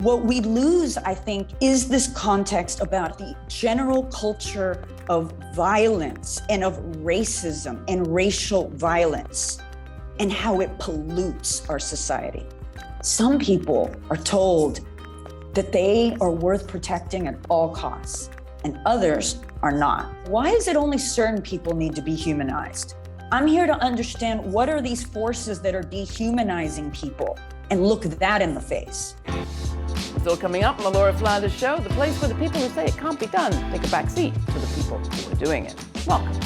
What we lose, I think, is this context about the general culture of violence and of racism and racial violence and how it pollutes our society. Some people are told that they are worth protecting at all costs, and others are not. Why is it only certain people need to be humanized? I'm here to understand what are these forces that are dehumanizing people and look that in the face. Still coming up on the Laura Flanders Show, the place where the people who say it can't be done take a back seat to the people who are doing it. Welcome.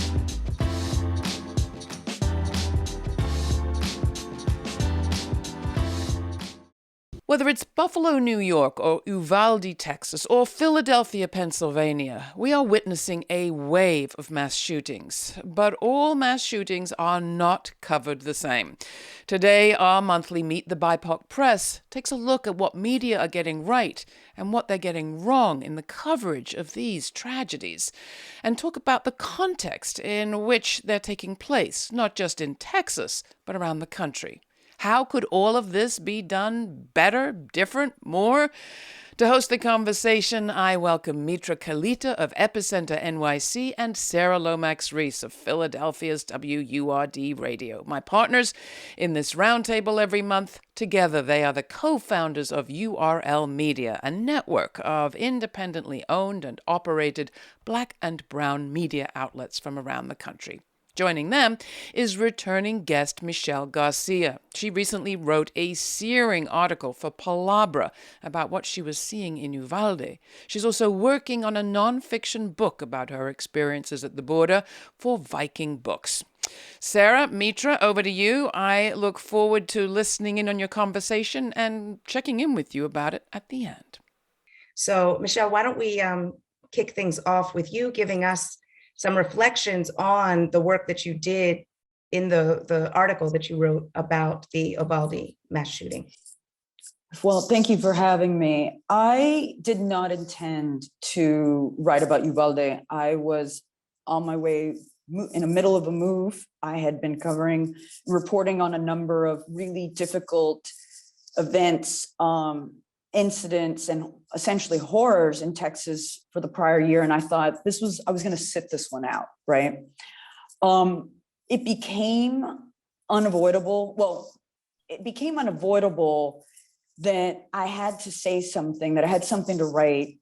Whether it's Buffalo, New York, or Uvalde, Texas, or Philadelphia, Pennsylvania, we are witnessing a wave of mass shootings. But all mass shootings are not covered the same. Today, our monthly Meet the BIPOC Press takes a look at what media are getting right and what they're getting wrong in the coverage of these tragedies, and talk about the context in which they're taking place, not just in Texas, but around the country. How could all of this be done better, different, more? To host the conversation, I welcome Mitra Kalita of Epicenter NYC and Sara Lomax-Reese of Philadelphia's WURD Radio. My partners in this roundtable every month. Together, they are the co-founders of URL Media, a network of independently owned and operated Black and brown media outlets from around the country. Joining them is returning guest Michelle García. She recently wrote a searing article for Palabra about what she was seeing in Uvalde. She's also working on a nonfiction book about her experiences at the border for Viking Books. Sara, Mitra, over to you. I look forward to listening in on your conversation and checking in with you about it at the end. So, Michelle, why don't we kick things off with you giving us some reflections on the work that you did in the article that you wrote about the Uvalde mass shooting. Well, thank you for having me. I did not intend to write about Uvalde. I was on my way in the middle of a move. I had been reporting on a number of really difficult events, incidents and essentially horrors in Texas for the prior year. And I thought I was going to sit this one out, right? It became unavoidable. Well, it became unavoidable that I had to say something, that I had something to write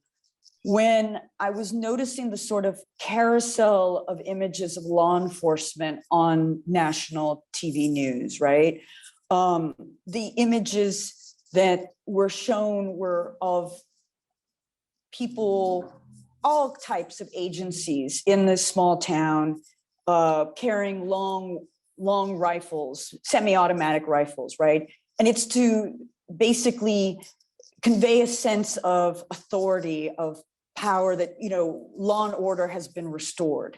when I was noticing the sort of carousel of images of law enforcement on national TV news, right? The images that were shown were of people, all types of agencies in this small town, carrying long rifles, semi-automatic rifles, right? And it's to basically convey a sense of authority, of power that, law and order has been restored.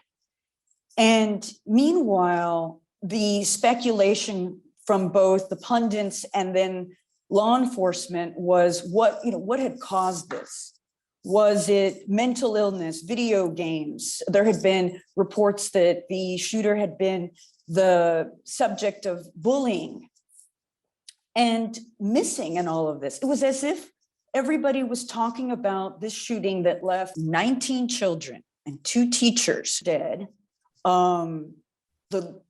And meanwhile, the speculation from both the pundits and then law enforcement was what had caused this. Was it mental illness, video games? There had been reports that the shooter had been the subject of bullying. And missing in all of this, it was as if everybody was talking about this shooting that left 19 children and 2 teachers dead. The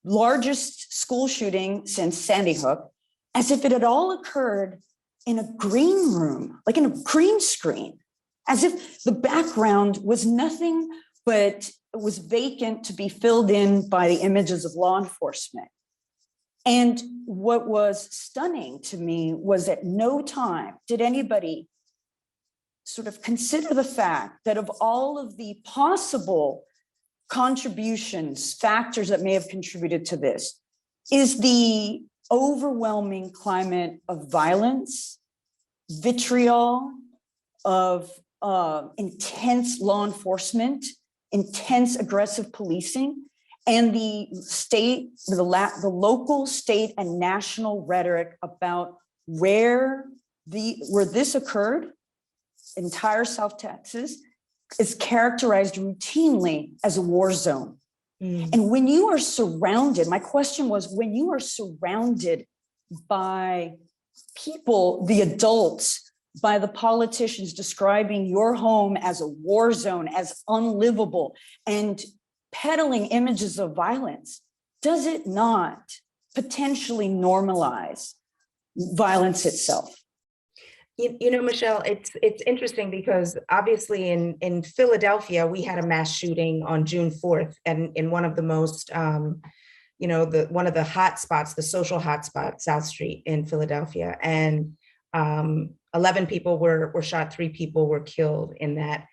largest school shooting since Sandy Hook, as if it had all occurred in a green room, like in a green screen, as if the background was nothing but it was vacant to be filled in by the images of law enforcement. And what was stunning to me was at no time did anybody sort of consider the fact that of all of the possible contributions, factors that may have contributed to this, is the overwhelming climate of violence, vitriol, of intense law enforcement, intense aggressive policing, and the local, state, and national rhetoric about where this occurred, entire South Texas, is characterized routinely as a war zone. And when you are surrounded, my question was, when you are surrounded by people, the adults by the politicians describing your home as a war zone, as unlivable, and peddling images of violence, does it not potentially normalize violence itself? You know, Michelle, it's interesting because obviously in Philadelphia, we had a mass shooting on June 4th, and in one of the most, one of the hot spots, the social hot spot, South Street in Philadelphia, and 11 people were shot, 3 people were killed in that.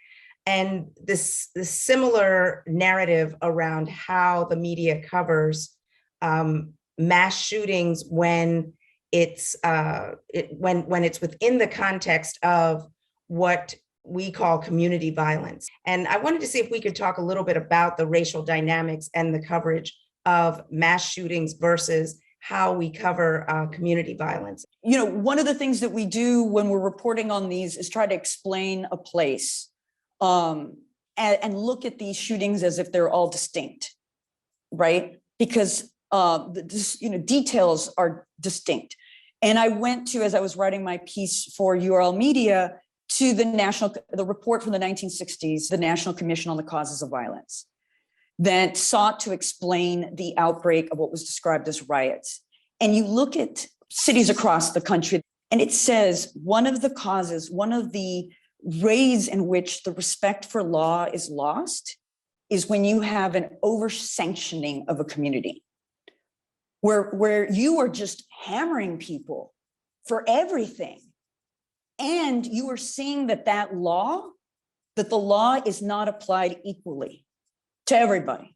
And this similar narrative around how the media covers mass shootings when it's when it's within the context of what we call community violence. And I wanted to see if we could talk a little bit about the racial dynamics and the coverage of mass shootings versus how we cover community violence. You know, one of the things that we do when we're reporting on these is try to explain a place and look at these shootings as if they're all distinct, right? Because details are distinct. And I went to, as I was writing my piece for URL Media, to the report from the 1960s, the National Commission on the Causes of Violence, that sought to explain the outbreak of what was described as riots. And you look at cities across the country, and it says one of the causes, one of the ways in which the respect for law is lost is when you have an over-sanctioning of a community, where you are just hammering people for everything. And you are seeing that the law is not applied equally to everybody.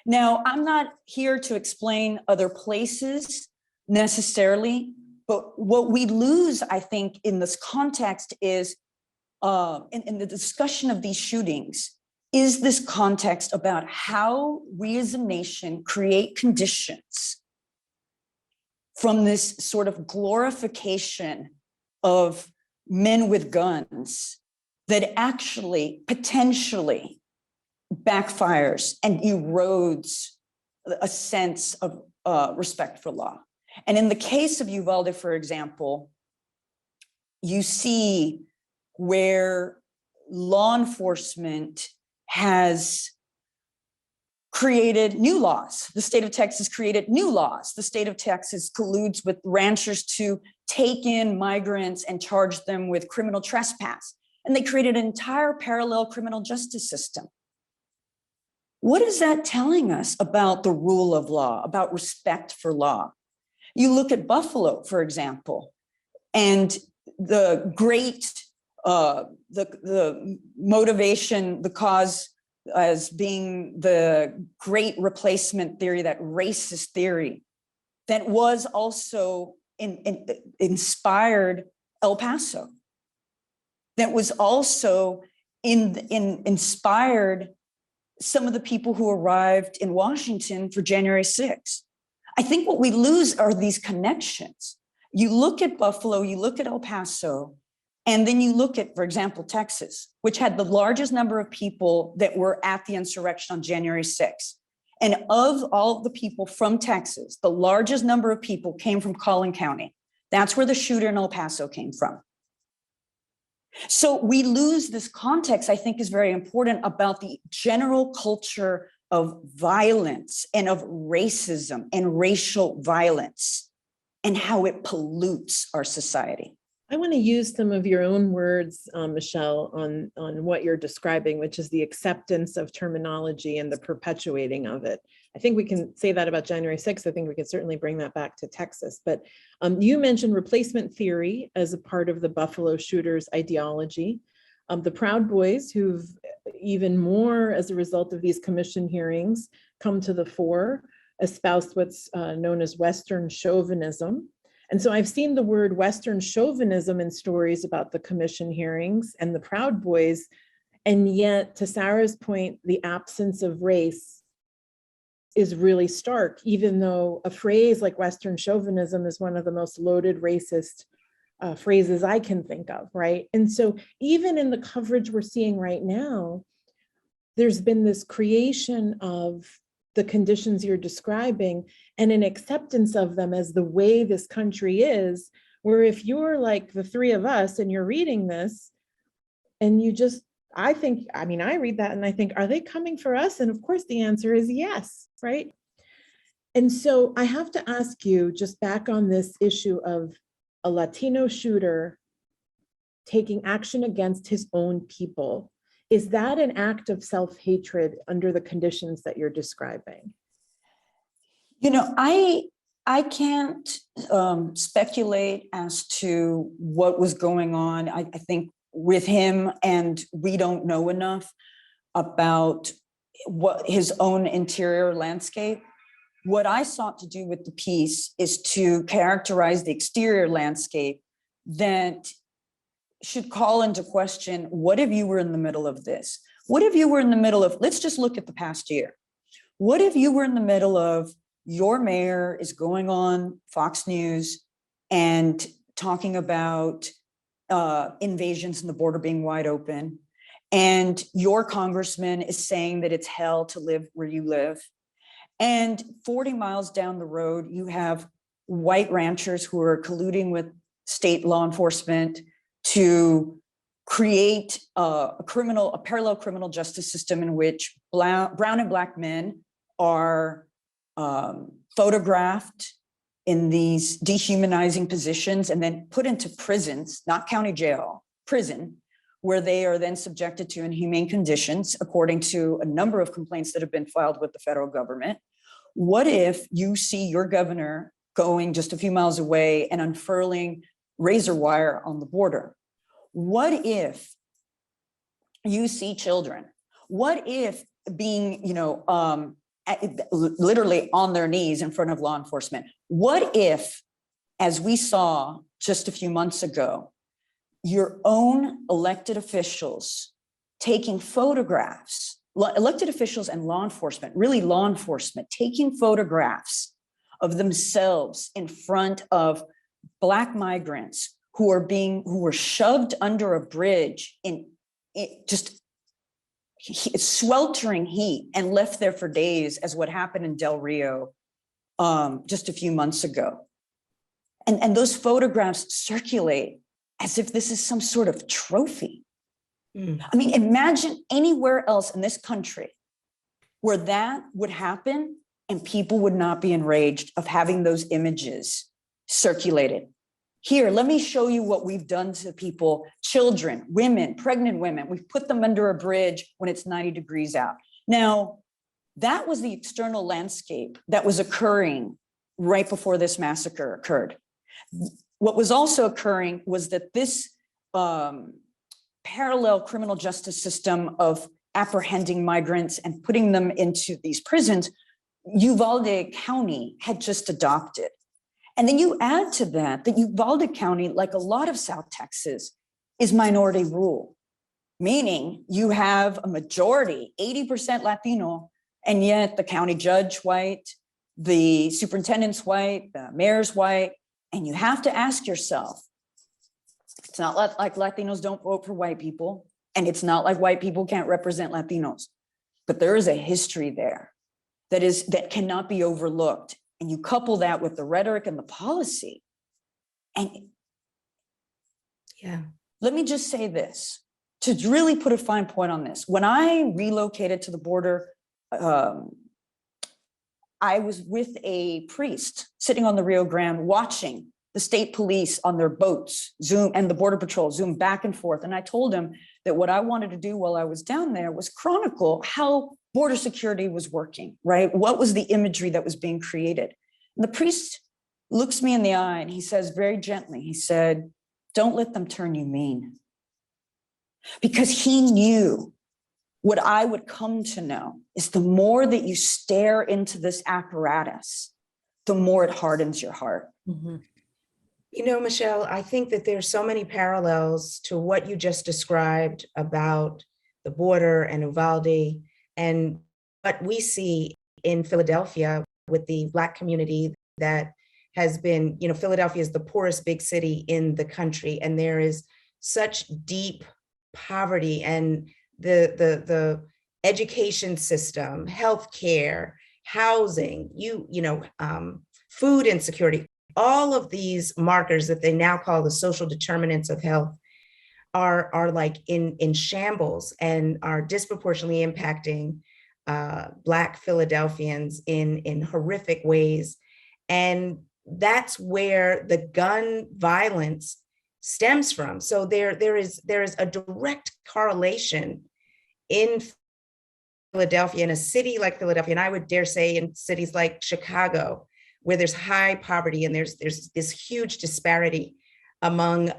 Now, I'm not here to explain other places necessarily, but what we lose, I think, in this context is, in the discussion of these shootings, is this context about how we as a nation create conditions from this sort of glorification of men with guns that actually potentially backfires and erodes a sense of respect for law. And in the case of Uvalde, for example, you see where law enforcement has created new laws. The state of Texas created new laws. The state of Texas colludes with ranchers to take in migrants and charge them with criminal trespass. And they created an entire parallel criminal justice system. What is that telling us about the rule of law, about respect for law? You look at Buffalo, for example, and the great, the motivation, the cause as being the great replacement theory, that racist theory that was also inspired El Paso, that was also inspired some of the people who arrived in Washington for January 6th. I think what we lose are these connections. You look at Buffalo, you look at El Paso, and then you look at, for example, Texas, which had the largest number of people that were at the insurrection on January 6th. And of all of the people from Texas, the largest number of people came from Collin County. That's where the shooter in El Paso came from. So we lose this context, I think, is very important about the general culture of violence and of racism and racial violence and how it pollutes our society. I want to use some of your own words, Michelle, on what you're describing, which is the acceptance of terminology and the perpetuating of it. I think we can say that about January 6th. I think we can certainly bring that back to Texas. But you mentioned replacement theory as a part of the Buffalo shooters' ideology. The Proud Boys, who've even more as a result of these commission hearings come to the fore, espoused what's known as Western chauvinism. And so I've seen the word Western chauvinism in stories about the commission hearings and the Proud Boys. And yet, to Sara's point, the absence of race is really stark, even though a phrase like Western chauvinism is one of the most loaded racist phrases I can think of, right? And so even in the coverage we're seeing right now, there's been this creation of the conditions you're describing and an acceptance of them as the way this country is, Where if you're like the three of us and you're reading this and you just, I read that and I think, are they coming for us? And of course the answer is yes, right? And so I have to ask you, just back on this issue of a Latino shooter taking action against his own people. Is that an act of self-hatred under the conditions that you're describing? You know, I can't speculate as to what was going on. I think with him, and we don't know enough about what his own interior landscape. What I sought to do with the piece is to characterize the exterior landscape that should call into question, what if you were in the middle of this? What if you were in the middle of, let's just look at the past year. What if you were in the middle of, your mayor is going on Fox News and talking about invasions and the border being wide open, and your congressman is saying that it's hell to live where you live, and 40 miles down the road, you have white ranchers who are colluding with state law enforcement to create a parallel criminal justice system in which brown and black men are photographed in these dehumanizing positions and then put into prisons, not county jail, prison, where they are then subjected to inhumane conditions, according to a number of complaints that have been filed with the federal government. What if you see your governor going just a few miles away and unfurling razor wire on the border? What if you see children? What if being, literally on their knees in front of law enforcement? What if, as we saw just a few months ago, your own elected officials taking photographs, elected officials and law enforcement, really law enforcement, taking photographs of themselves in front of Black migrants who were shoved under a bridge in just sweltering heat and left there for days, as what happened in Del Rio just a few months ago. And those photographs circulate as if this is some sort of trophy. I mean, imagine anywhere else in this country where that would happen and people would not be enraged of having those images circulated. Here, let me show you what we've done to people, children, women, pregnant women. We've put them under a bridge when it's 90 degrees out. Now, that was the external landscape that was occurring right before this massacre occurred. What was also occurring was that this parallel criminal justice system of apprehending migrants and putting them into these prisons, Uvalde County had just adopted. And then you add to that Uvalde County, like a lot of South Texas, is minority rule, meaning you have a majority, 80% Latino, and yet the county judge white, the superintendent's white, the mayor's white, and you have to ask yourself, it's not like Latinos don't vote for white people, and it's not like white people can't represent Latinos, but there is a history there that cannot be overlooked. And you couple that with the rhetoric and the policy. And yeah, let me just say this, to really put a fine point on this. When I relocated to the border, I was with a priest sitting on the Rio Grande watching the state police on their boats zoom and the border patrol zoom back and forth. And I told him that what I wanted to do while I was down there was chronicle how border security was working, right? What was the imagery that was being created? And the priest looks me in the eye and he says very gently, he said, don't let them turn you mean. Because he knew what I would come to know is the more that you stare into this apparatus, the more it hardens your heart. Mm-hmm. You know, Michelle, I think that there's so many parallels to what you just described about the border and Uvalde and what we see in Philadelphia with the Black community that has been, Philadelphia is the poorest big city in the country, and there is such deep poverty, and the education system, healthcare, housing, food insecurity, all of these markers that they now call the social determinants of health are like in shambles and are disproportionately impacting Black Philadelphians in horrific ways. And that's where the gun violence stems from. So there is a direct correlation in Philadelphia, in a city like Philadelphia, and I would dare say in cities like Chicago, where there's high poverty and there's this huge disparity among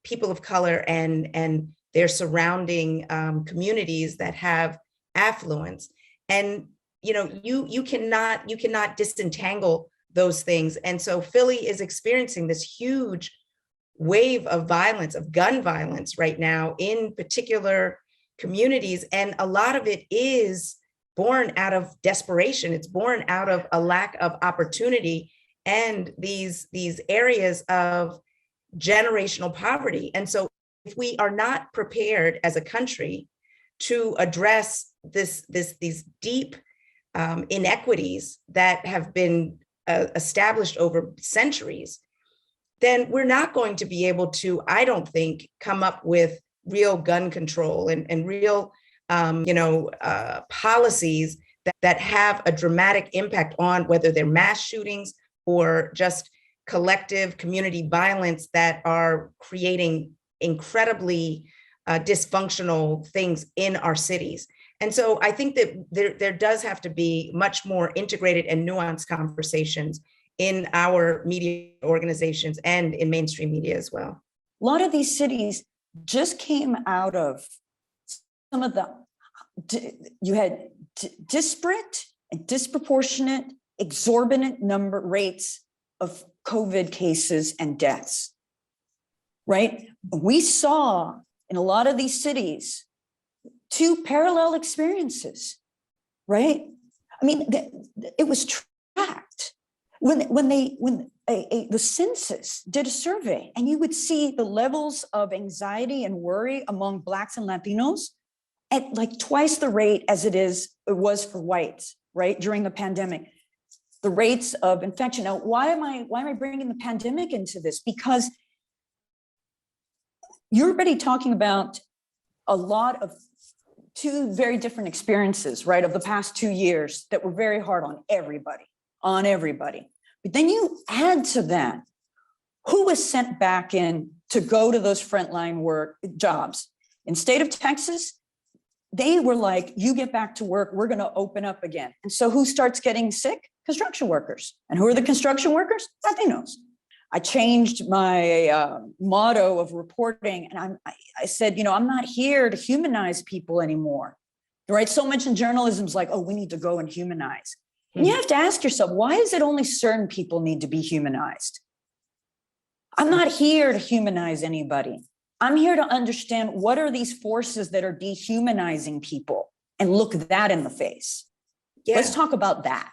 people of color and their surrounding communities that have affluence. And you cannot disentangle those things. And so Philly is experiencing this huge wave of violence, of gun violence right now in particular communities. And a lot of it is born out of desperation. It's born out of a lack of opportunity and these areas of generational poverty. And so if we are not prepared as a country to address these deep inequities that have been established over centuries, then we're not going to be able to, I don't think, come up with real gun control and real policies that have a dramatic impact on whether they're mass shootings or just collective community violence that are creating incredibly dysfunctional things in our cities. And so I think that there does have to be much more integrated and nuanced conversations in our media organizations and in mainstream media as well. A lot of these cities just came out of some of you had disparate and disproportionate, exorbitant rates of COVID cases and deaths, right? We saw in a lot of these cities two parallel experiences, right? I mean, it was tracked. When the census did a survey, and you would see the levels of anxiety and worry among Blacks and Latinos at like twice the rate as it was for whites, right? During the pandemic, the rates of infection. Now, why am I bringing the pandemic into this? Because you're already talking about a lot of two very different experiences, right, of the past 2 years that were very hard on everybody. But then you add to that, who was sent back in to go to those frontline work jobs? In state of Texas, they were like, you get back to work, we're gonna open up again. And so who starts getting sick? Construction workers. And who are the construction workers? Latinos. I changed my motto of reporting, and I said, I'm not here to humanize people anymore, right? So much in journalism is like, oh, we need to go and humanize. And you have to ask yourself, why is it only certain people need to be humanized? I'm not here to humanize anybody. I'm here to understand what are these forces that are dehumanizing people and look that in the face. Yeah. Let's talk about that.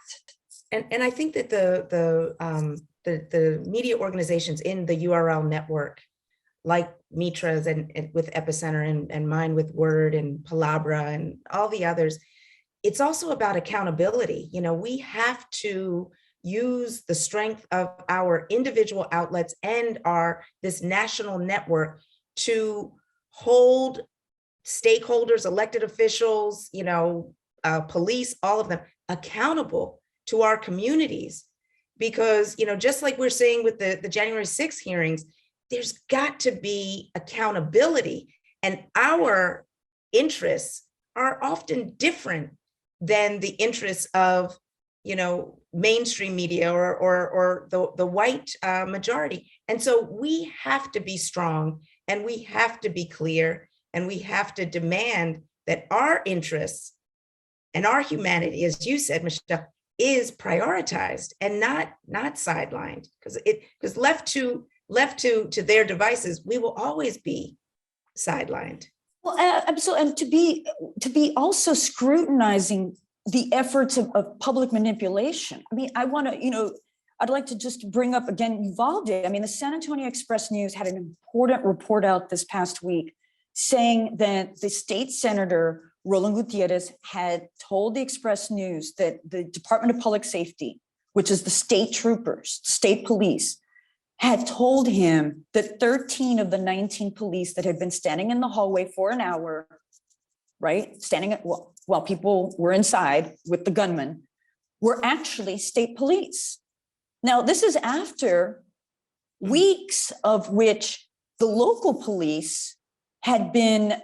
And I think that the media organizations in the URL network, like Mitra's and with Epicenter and mine with Word and Palabra and all the others, it's also about accountability. We have to use the strength of our individual outlets and this national network to hold stakeholders, elected officials, police, all of them accountable to our communities. Because, just like we're seeing with the January 6th hearings, there's got to be accountability, and our interests are often different than the interests of, mainstream media or the white majority. And so we have to be strong, and we have to be clear, and we have to demand that our interests and our humanity, as you said, Michelle, is prioritized and not sidelined, because left to their devices, we will always be sidelined. Well, absolutely, and to be also scrutinizing the efforts of public manipulation. I mean, I'd like to just bring up again Uvalde. I mean, the San Antonio Express News had an important report out this past week saying that the state senator Roland Gutierrez had told the Express News that the Department of Public Safety, which is the state troopers, state police, had told him that 13 of the 19 police that had been standing in the hallway for an hour, right, while people were inside with the gunman, were actually state police. Now, this is after weeks of which the local police had been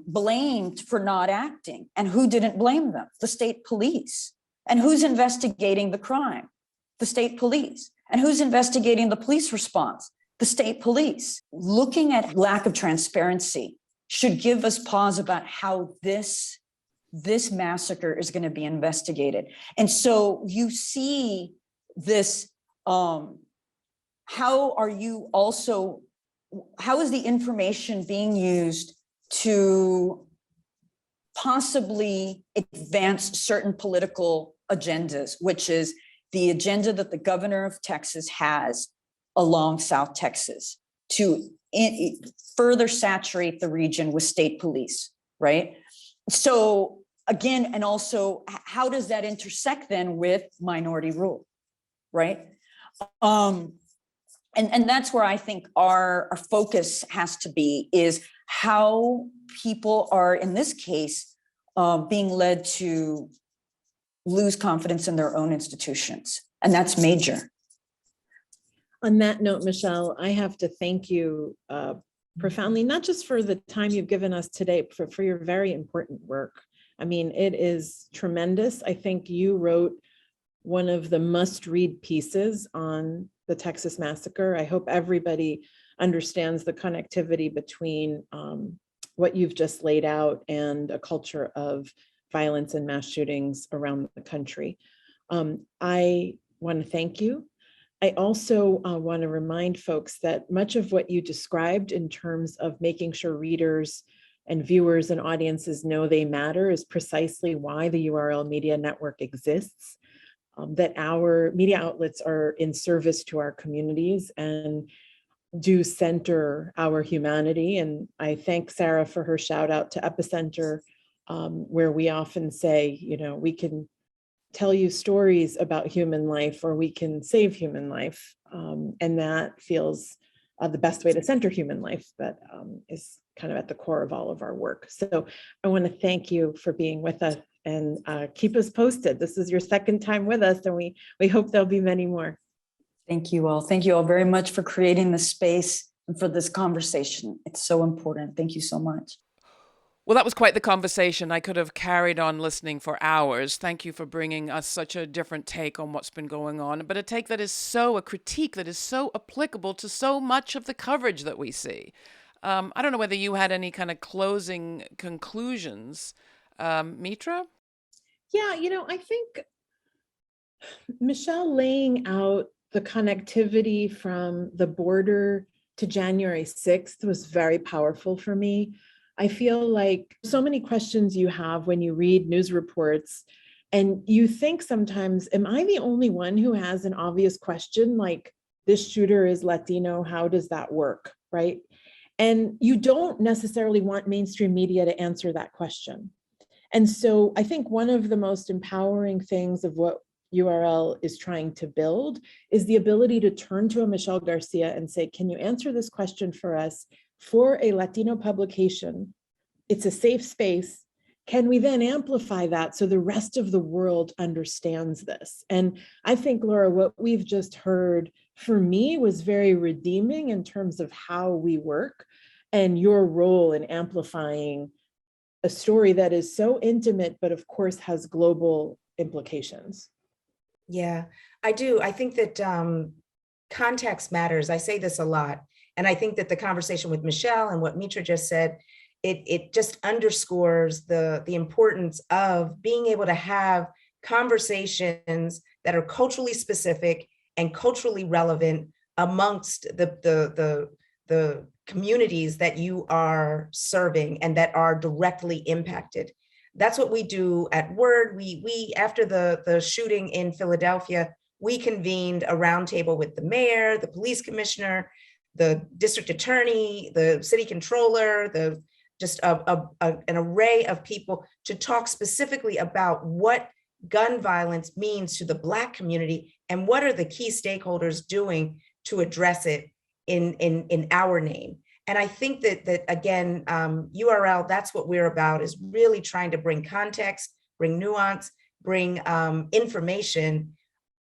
blamed for not acting. And who didn't blame them? The state police. And who's investigating the crime? The state police. And who's investigating the police response? The state police. Looking at lack of transparency should give us pause about how this massacre is going to be investigated. And so you see this, how is the information being used to possibly advance certain political agendas, which is the agenda that the governor of Texas has along South Texas to further saturate the region with state police, right? So again, and also how does that intersect then with minority rule, right? And that's where I think our focus has to be, is how people are, in this case, being led to lose confidence in their own institutions. And that's major. On that note, Michelle, I have to thank you profoundly, not just for the time you've given us today, but for your very important work. I mean, it is tremendous. I think you wrote one of the must-read pieces on the Texas massacre. I hope everybody understands the connectivity between what you've just laid out and a culture of violence and mass shootings around the country. I want to thank you. I also want to remind folks that much of what you described in terms of making sure readers and viewers and audiences know they matter is precisely why the URL Media Network exists. That our media outlets are in service to our communities and do center our humanity. And I thank Sara for her shout out to Epicenter, where we often say, you know, we can tell you stories about human life, or we can save human life. And that feels the best way to center human life, that is kind of at the core of all of our work. So I want to thank you for being with us, and keep us posted. This is your second time with us, and we hope there'll be many more. Thank you all. Thank you all very much for creating this space and for this conversation. It's so important. Thank you so much. Well, that was quite the conversation. I could have carried on listening for hours. Thank you for bringing us such a different take on what's been going on, but a critique that is so applicable to so much of the coverage that we see. I don't know whether you had any kind of closing conclusions, Mitra? Yeah, you know, I think Michelle laying out the connectivity from the border to January 6th was very powerful for me. I feel like so many questions you have when you read news reports, and you think sometimes, am I the only one who has an obvious question like, this shooter is Latino, how does that work, right? And you don't necessarily want mainstream media to answer that question. And so I think one of the most empowering things of what URL is trying to build is the ability to turn to a Michelle García and say, can you answer this question for us for a Latino publication? It's a safe space. Can we then amplify that so the rest of the world understands this? And I think, Laura, what we've just heard for me was very redeeming in terms of how we work and your role in amplifying a story that is so intimate, but of course has global implications. Yeah, I do. I think that context matters. I say this a lot. And I think that the conversation with Michelle and what Mitra just said, it just underscores the importance of being able to have conversations that are culturally specific and culturally relevant amongst the communities that you are serving and that are directly impacted. That's what we do at Word. We after the shooting in Philadelphia, we convened a roundtable with the mayor, the police commissioner, the district attorney, the city controller, just an array of people to talk specifically about what gun violence means to the Black community and what are the key stakeholders doing to address it in our name. And I think that again, URL, that's what we're about, is really trying to bring context, bring nuance, bring information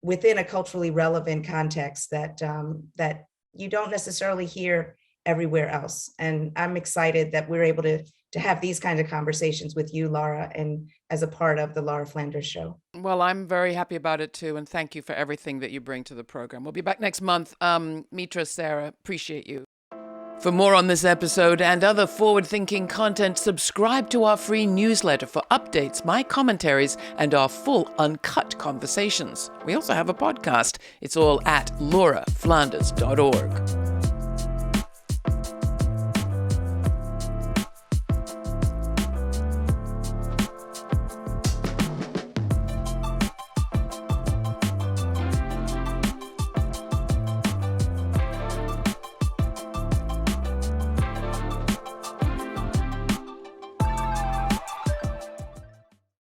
within a culturally relevant context that you don't necessarily hear everywhere else. And I'm excited that we're able to have these kinds of conversations with you, Lara, and as a part of the Lara Flanders Show. Well, I'm very happy about it too, and thank you for everything that you bring to the program. We'll be back next month. Mitra, Sara, appreciate you. For more on this episode and other forward-thinking content, subscribe to our free newsletter for updates, my commentaries, and our full uncut conversations. We also have a podcast. It's all at lauraflanders.org.